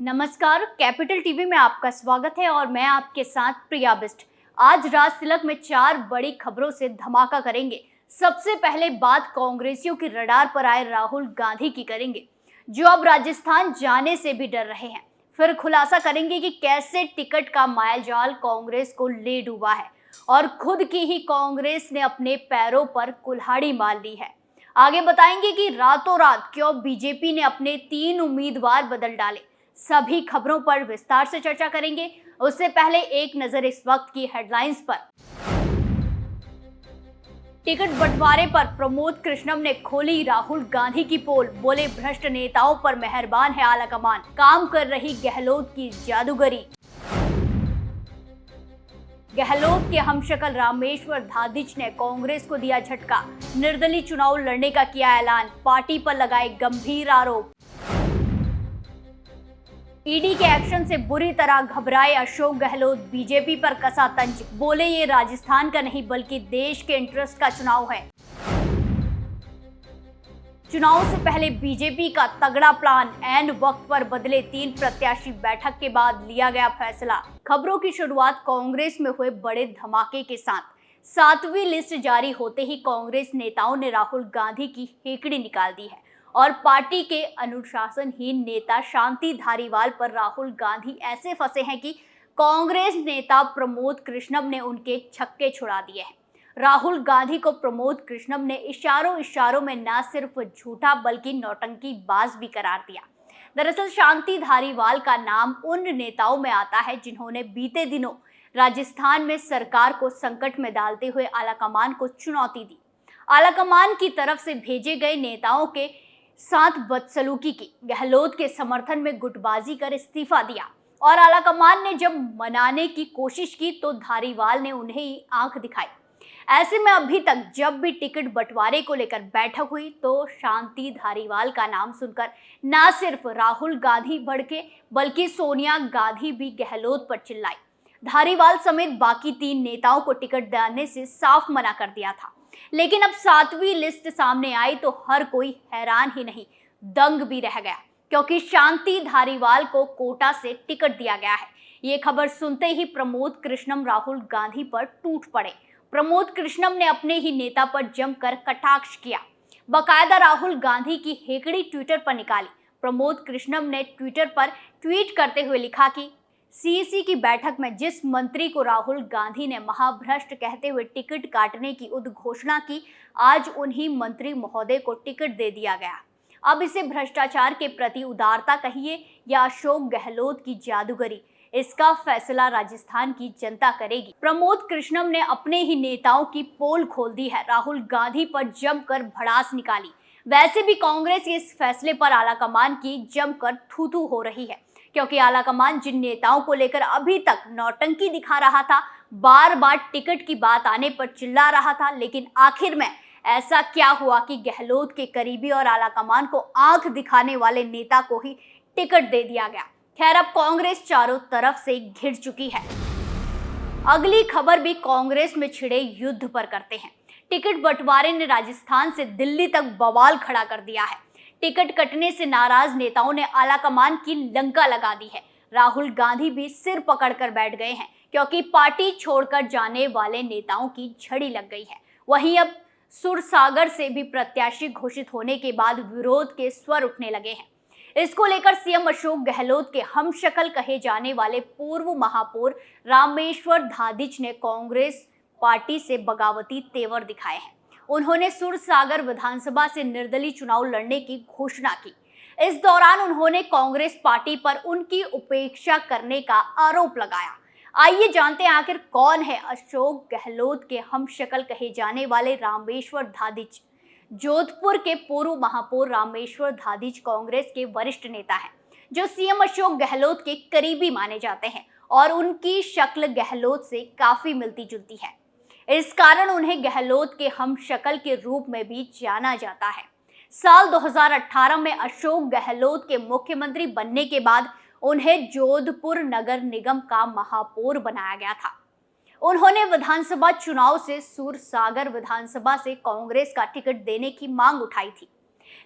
नमस्कार, capital TV में आपका स्वागत है और मैं आपके साथ प्रिया बिस्ट। आज राज तिलक में 4 बड़ी खबरों से धमाका करेंगे। सबसे पहले बात कांग्रेसियों की रडार पर आए राहुल गांधी की करेंगे, जो अब राजस्थान जाने से भी डर रहे हैं। फिर खुलासा करेंगे कि कैसे टिकट का मायाजाल कांग्रेस को ले डूबा है और खुद की ही कांग्रेस ने अपने पैरों पर कुल्हाड़ी मार ली है। आगे बताएंगे कि रातों रात क्यों बीजेपी ने अपने 3 उम्मीदवार बदल डाले। सभी खबरों पर विस्तार से चर्चा करेंगे। उससे पहले एक नजर इस वक्त की हेडलाइंस पर। टिकट बंटवारे पर प्रमोद कृष्णम ने खोली राहुल गांधी की पोल। बोले, भ्रष्ट नेताओं पर मेहरबान है आलाकमान, काम कर रही गहलोत की जादूगरी। गहलोत के हमशक्ल रामेश्वर धादिच ने कांग्रेस को दिया झटका। निर्दलीय चुनाव लड़ने का किया ऐलान, पार्टी पर लगाए गंभीर आरोप। ईडी के एक्शन से बुरी तरह घबराए अशोक गहलोत, बीजेपी पर कसा तंज। बोले, ये राजस्थान का नहीं बल्कि देश के इंटरेस्ट का चुनाव है। चुनाव से पहले बीजेपी का तगड़ा प्लान, ऐन वक्त पर बदले 3 प्रत्याशी, बैठक के बाद लिया गया फैसला। खबरों की शुरुआत कांग्रेस में हुए बड़े धमाके के साथ। 7वीं लिस्ट जारी होते ही कांग्रेस नेताओं ने राहुल गांधी की हेकड़ी निकाल दी है और पार्टी के अनुशासनहीन नेता शांति धारीवाल पर राहुल गांधी ऐसे फंसे हैं कि कांग्रेस नेता प्रमोद कृष्णम ने उनके छक्के छुड़ा दिए हैं। राहुल गांधी को प्रमोद कृष्णम ने इशारों में न सिर्फ झूठा बल्कि नौटंकीबाज भी करार दिया। दरअसल शांति धारीवाल का नाम उन नेताओं में आता है जिन्होंने बीते दिनों राजस्थान में सरकार को संकट में डालते हुए आलाकमान को चुनौती दी। आलाकमान की तरफ से भेजे गए नेताओं के साथ बदसलूकी की, गहलोत के समर्थन में गुटबाजी कर इस्तीफा दिया और आलाकमान ने जब मनाने की कोशिश की तो धारीवाल ने उन्हें ही आंख दिखाई। ऐसे में अभी तक जब भी टिकट बंटवारे को लेकर बैठक हुई तो शांति धारीवाल का नाम सुनकर न सिर्फ राहुल गांधी भड़के बल्कि सोनिया गांधी भी गहलोत पर चिल्लाई। धारीवाल समेत बाकी 3 नेताओं को टिकट देने से साफ मना कर दिया था। लेकिन अब 7वीं लिस्ट सामने आई तो हर कोई हैरान ही नहीं, दंग भी रह गया, क्योंकि शांति धारीवाल को कोटा से टिकट दिया गया है। ये खबर सुनते ही प्रमोद कृष्णम राहुल गांधी पर टूट पड़े। प्रमोद कृष्णम ने अपने ही नेता पर जमकर कटाक्ष किया, बकायदा राहुल गांधी की हेकड़ी ट्विटर पर निकाली। प्रमोद कृष्णम ने ट्विटर पर ट्वीट करते हुए लिखा कि सीईसी की बैठक में जिस मंत्री को राहुल गांधी ने महाभ्रष्ट कहते हुए टिकट काटने की उद्घोषणा की, आज उन्हीं मंत्री महोदय को टिकट दे दिया गया। अब इसे भ्रष्टाचार के प्रति उदारता कहिए या अशोक गहलोत की जादूगरी, इसका फैसला राजस्थान की जनता करेगी। प्रमोद कृष्णम ने अपने ही नेताओं की पोल खोल दी है, राहुल गांधी पर जमकर भड़ास निकाली। वैसे भी कांग्रेस के इस फैसले पर आलाकमान की जमकर थू-थू हो रही है, क्योंकि आलाकमान जिन नेताओं को लेकर अभी तक नौटंकी दिखा रहा था, बार बार टिकट की बात आने पर चिल्ला रहा था, लेकिन आखिर में ऐसा क्या हुआ कि गहलोत के करीबी और आलाकमान को आंख दिखाने वाले नेता को ही टिकट दे दिया गया। खैर, अब कांग्रेस चारों तरफ से घिर चुकी है। अगली खबर भी कांग्रेस में छिड़े युद्ध पर करते हैं। टिकट बंटवारे ने राजस्थान से दिल्ली तक बवाल खड़ा कर दिया है। टिकट कटने से नाराज नेताओं ने आलाकमान की लंका लगा दी है। राहुल गांधी भी सिर पकड़कर बैठ गए हैं, क्योंकि पार्टी छोड़कर जाने वाले नेताओं की झड़ी लग गई है। वहीं अब सुरसागर से भी प्रत्याशी घोषित होने के बाद विरोध के स्वर उठने लगे हैं। इसको लेकर सीएम अशोक गहलोत के हमशक्ल कहे जाने वाले पूर्व महापौर रामेश्वर धादिच ने कांग्रेस पार्टी से बगावती तेवर दिखाए हैं। उन्होंने सुरसागर विधानसभा से निर्दलीय चुनाव लड़ने की घोषणा की। इस दौरान उन्होंने कांग्रेस पार्टी पर उनकी उपेक्षा करने का आरोप लगाया। आइए जानते हैं आखिर कौन है अशोक गहलोत के हमशक्ल कहे जाने वाले रामेश्वर धादिच। जोधपुर के पूर्व महापौर रामेश्वर धादिच कांग्रेस के वरिष्ठ नेता हैं, जो सीएम अशोक गहलोत के करीबी माने जाते हैं और उनकी शक्ल गहलोत से काफी मिलती जुलती है। इस कारण उन्हें गहलोत के हमशक्ल के रूप में भी जाना जाता है। साल 2018 में अशोक गहलोत के मुख्यमंत्री बनने के बाद उन्हें जोधपुर नगर निगम का महापौर बनाया गया था। उन्होंने विधानसभा चुनाव से सुरसागर विधानसभा से कांग्रेस का टिकट देने की मांग उठाई थी,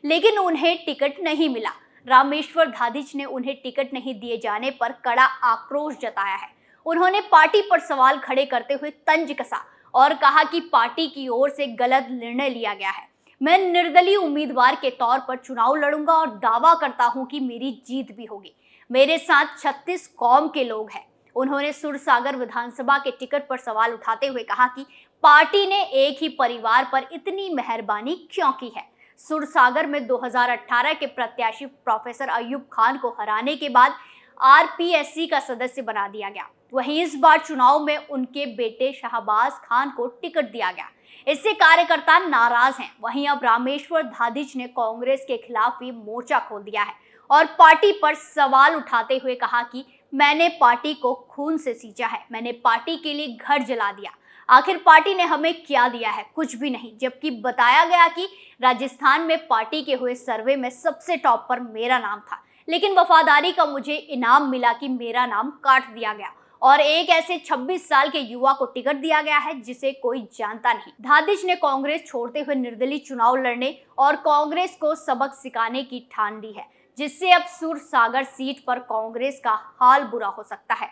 लेकिन उन्हें टिकट नहीं मिला। रामेश्वर धादिच ने उन्हें टिकट नहीं दिए जाने पर कड़ा आक्रोश जताया है। उन्होंने पार्टी पर सवाल खड़े करते हुए तंज कसा और कहा कि पार्टी की ओर से गलत निर्णय लिया गया है। मैं निर्दलीय उम्मीदवार के तौर पर चुनाव लड़ूंगा और दावा करता हूं कि मेरी जीत भी होगी। मेरे साथ 36 कौम के लोग हैं। उन्होंने सुरसागर विधानसभा के टिकट पर सवाल उठाते हुए कहा कि पार्टी ने एक ही परिवार पर इतनी मेहरबानी क्यों की है। सुरसागर में 2018 के प्रत्याशी प्रोफेसर अयूब खान को हराने के बाद आरपीएससी का सदस्य बना दिया गया। वहीं इस बार चुनाव में उनके बेटे शाहबाज खान को टिकट दिया गया। इससे कार्यकर्ता नाराज हैं। वहीं अब रामेश्वर धादिच ने कांग्रेस के खिलाफ भी मोर्चा खोल दिया है और पार्टी पर सवाल उठाते हुए कहा कि मैंने पार्टी को खून से सींचा है, मैंने पार्टी के लिए घर जला दिया। आखिर पार्टी ने हमें क्या दिया है? कुछ भी नहीं। जबकि बताया गया कि राजस्थान में पार्टी के हुए सर्वे में सबसे टॉप पर मेरा नाम था, लेकिन वफादारी का मुझे इनाम मिला कि मेरा नाम काट दिया गया और एक ऐसे 26 साल के युवा को टिकट दिया गया है जिसे कोई जानता नहीं। धादिच ने कांग्रेस छोड़ते हुए निर्दलीय चुनाव लड़ने और कांग्रेस को सबक सिखाने की ठान ली है, जिससे अब सुरसागर सीट पर कांग्रेस का हाल बुरा हो सकता है।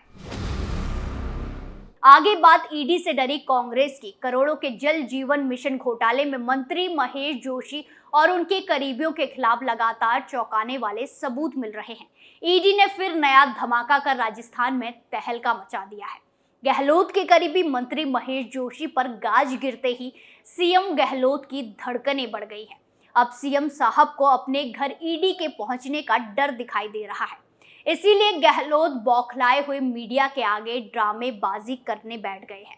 आगे बात ईडी से डरी कांग्रेस की। करोड़ों के जल जीवन मिशन घोटाले में मंत्री महेश जोशी और उनके करीबियों के खिलाफ लगातार चौंकाने वाले सबूत मिल रहे हैं। ईडी ने फिर नया धमाका कर राजस्थान में तहलका मचा दिया है। गहलोत के करीबी मंत्री महेश जोशी पर गाज गिरते ही सीएम गहलोत की धड़कनें बढ़ गई है। अब सीएम साहब को अपने घर ईडी के पहुंचने का डर दिखाई दे रहा है। इसीलिए गहलोत बौखलाए हुए मीडिया के आगे ड्रामेबाजी करने बैठ गए हैं।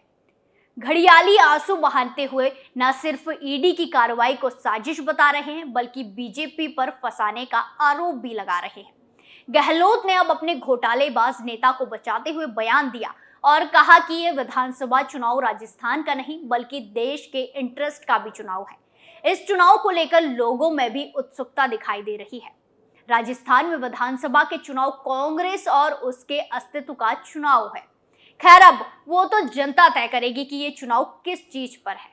घड़ियाली आंसू बहाते हुए न सिर्फ ईडी की कार्रवाई को साजिश बता रहे हैं, बल्कि बीजेपी पर फंसाने का आरोप भी लगा रहे हैं। गहलोत ने अब अपने घोटालेबाज नेता को बचाते हुए बयान दिया और कहा कि यह विधानसभा चुनाव राजस्थान का नहीं, बल्कि देश के इंटरेस्ट का भी चुनाव है। इस चुनाव को लेकर लोगों में भी उत्सुकता दिखाई दे रही है। राजस्थान में विधानसभा के चुनाव कांग्रेस और उसके अस्तित्व का चुनाव है। खैर, अब वो तो जनता तय करेगी कि ये चुनाव किस चीज पर है,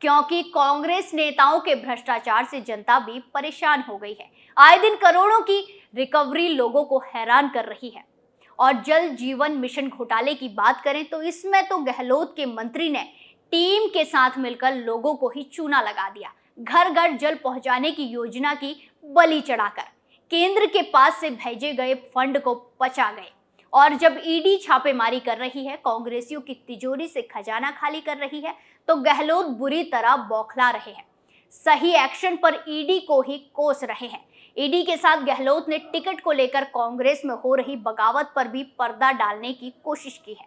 क्योंकि कांग्रेस नेताओं के भ्रष्टाचार से जनता भी परेशान हो गई है। आए दिन करोड़ों की रिकवरी लोगों को हैरान कर रही है। और जल जीवन मिशन घोटाले की बात करें तो इसमें तो गहलोत के मंत्री ने टीम के साथ मिलकर लोगों को ही चूना लगा दिया। घर घर जल पहुंचाने की योजना की बलि चढ़ाकर केंद्र के पास से भेजे गए फंड को पचा गए। और जब ईडी छापेमारी कर रही है, कांग्रेसियों की तिजोरी से खजाना खाली कर रही है, तो गहलोत बुरी तरह बौखला रहे हैं। सही एक्शन पर ईडी को ही कोस रहे हैं। ईडी के साथ गहलोत ने टिकट को लेकर कांग्रेस में हो रही बगावत पर भी पर्दा डालने की कोशिश की है।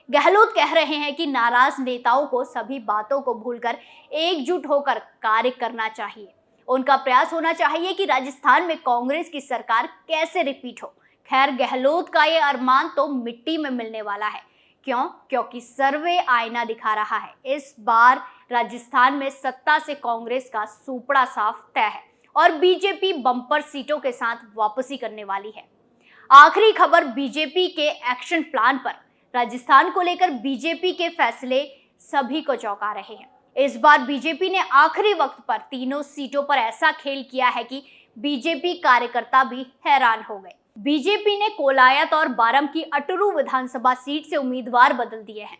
गहलोत कह रहे हैं कि नाराज नेताओं को सभी बातों को भूलकर एकजुट होकर कार्य करना चाहिए। उनका प्रयास होना चाहिए कि राजस्थान में कांग्रेस की सरकार कैसे रिपीट हो। खैर, गहलोत का ये अरमान तो मिट्टी में मिलने वाला है। क्यों? क्योंकि सर्वे आईना दिखा रहा है। इस बार राजस्थान में सत्ता से कांग्रेस का सुपड़ा साफ तय है और बीजेपी बम्पर सीटों के साथ वापसी करने वाली है। आखिरी खबर बीजेपी के एक्शन प्लान पर। राजस्थान को लेकर बीजेपी के फैसले सभी को चौंका रहे हैं। इस बार बीजेपी ने आखिरी वक्त पर तीनों सीटों पर ऐसा खेल किया है कि बीजेपी कार्यकर्ता भी हैरान हो गए। बीजेपी ने कोलायत और बारम की अटरू विधानसभा सीट से उम्मीदवार बदल दिए हैं।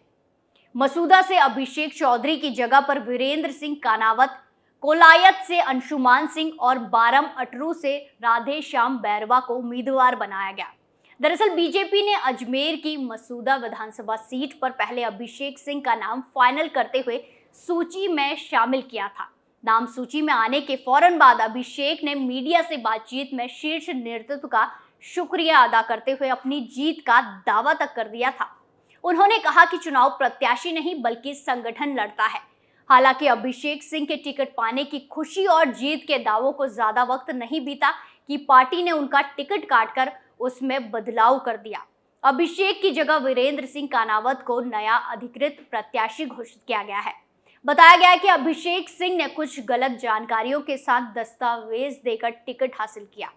मसूदा से अभिषेक चौधरी की जगह पर वीरेंद्र सिंह कानावत, कोलायत से अंशुमान सिंह और बारम अटरू से राधे श्याम बैरवा को उम्मीदवार बनाया गया। दरअसल बीजेपी ने अजमेर की मसूदा विधानसभा सीट पर पहले अभिषेक सिंह का नाम फाइनल करते हुए सूची में शामिल किया था। नाम सूची में आने के फौरन बाद अभिषेक ने मीडिया से बातचीत में शीर्ष नेतृत्व का शुक्रिया अदा करते हुए अपनी जीत का दावा तक कर दिया था। उन्होंने कहा कि चुनाव प्रत्याशी नहीं बल्कि संगठन लड़ता है। हालांकि अभिषेक सिंह के टिकट पाने की खुशी और जीत के दावों को ज्यादा वक्त नहीं बीता कि पार्टी ने उनका टिकट काटकर उसमें बदलाव कर दिया। अभिषेक की जगह वीरेंद्र सिंह कानावत को नया अधिकृत प्रत्याशी घोषित किया गया है। बताया गया है कि अभिषेक सिंह ने कुछ गलत जानकारियों के साथ दस्तावेज देकर टिकट हासिल किया।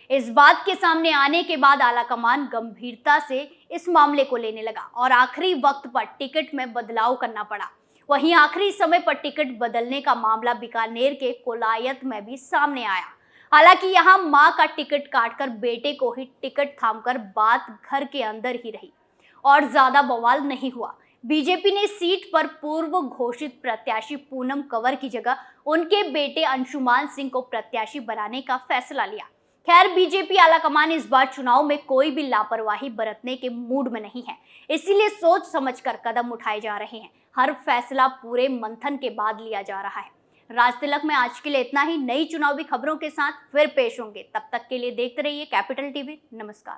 इस बात के सामने आने के बाद आलाकमान गंभीरता से इस मामले को लेने लगा और आखिरी वक्त पर टिकट में बदलाव करना पड़ा। वहीं आखिरी समय पर टिकट बदलने का मामला बीकानेर के कोलायत में भी सामने आया। हालांकि यहां मां का टिकट काटकर बेटे को ही टिकट थामकर बात घर के अंदर ही रही और ज्यादा बवाल नहीं हुआ। बीजेपी ने सीट पर पूर्व घोषित प्रत्याशी पूनम कंवर की जगह उनके बेटे अंशुमान सिंह को प्रत्याशी बनाने का फैसला लिया। खैर, बीजेपी आलाकमान इस बार चुनाव में कोई भी लापरवाही बरतने के मूड में नहीं है, इसीलिए सोच समझकर कदम उठाए जा रहे हैं। हर फैसला पूरे मंथन के बाद लिया जा रहा है। राज तिलक में आज के लिए इतना ही। नई चुनावी खबरों के साथ फिर पेश होंगे, तब तक के लिए देखते रहिए कैपिटल टीवी। नमस्कार।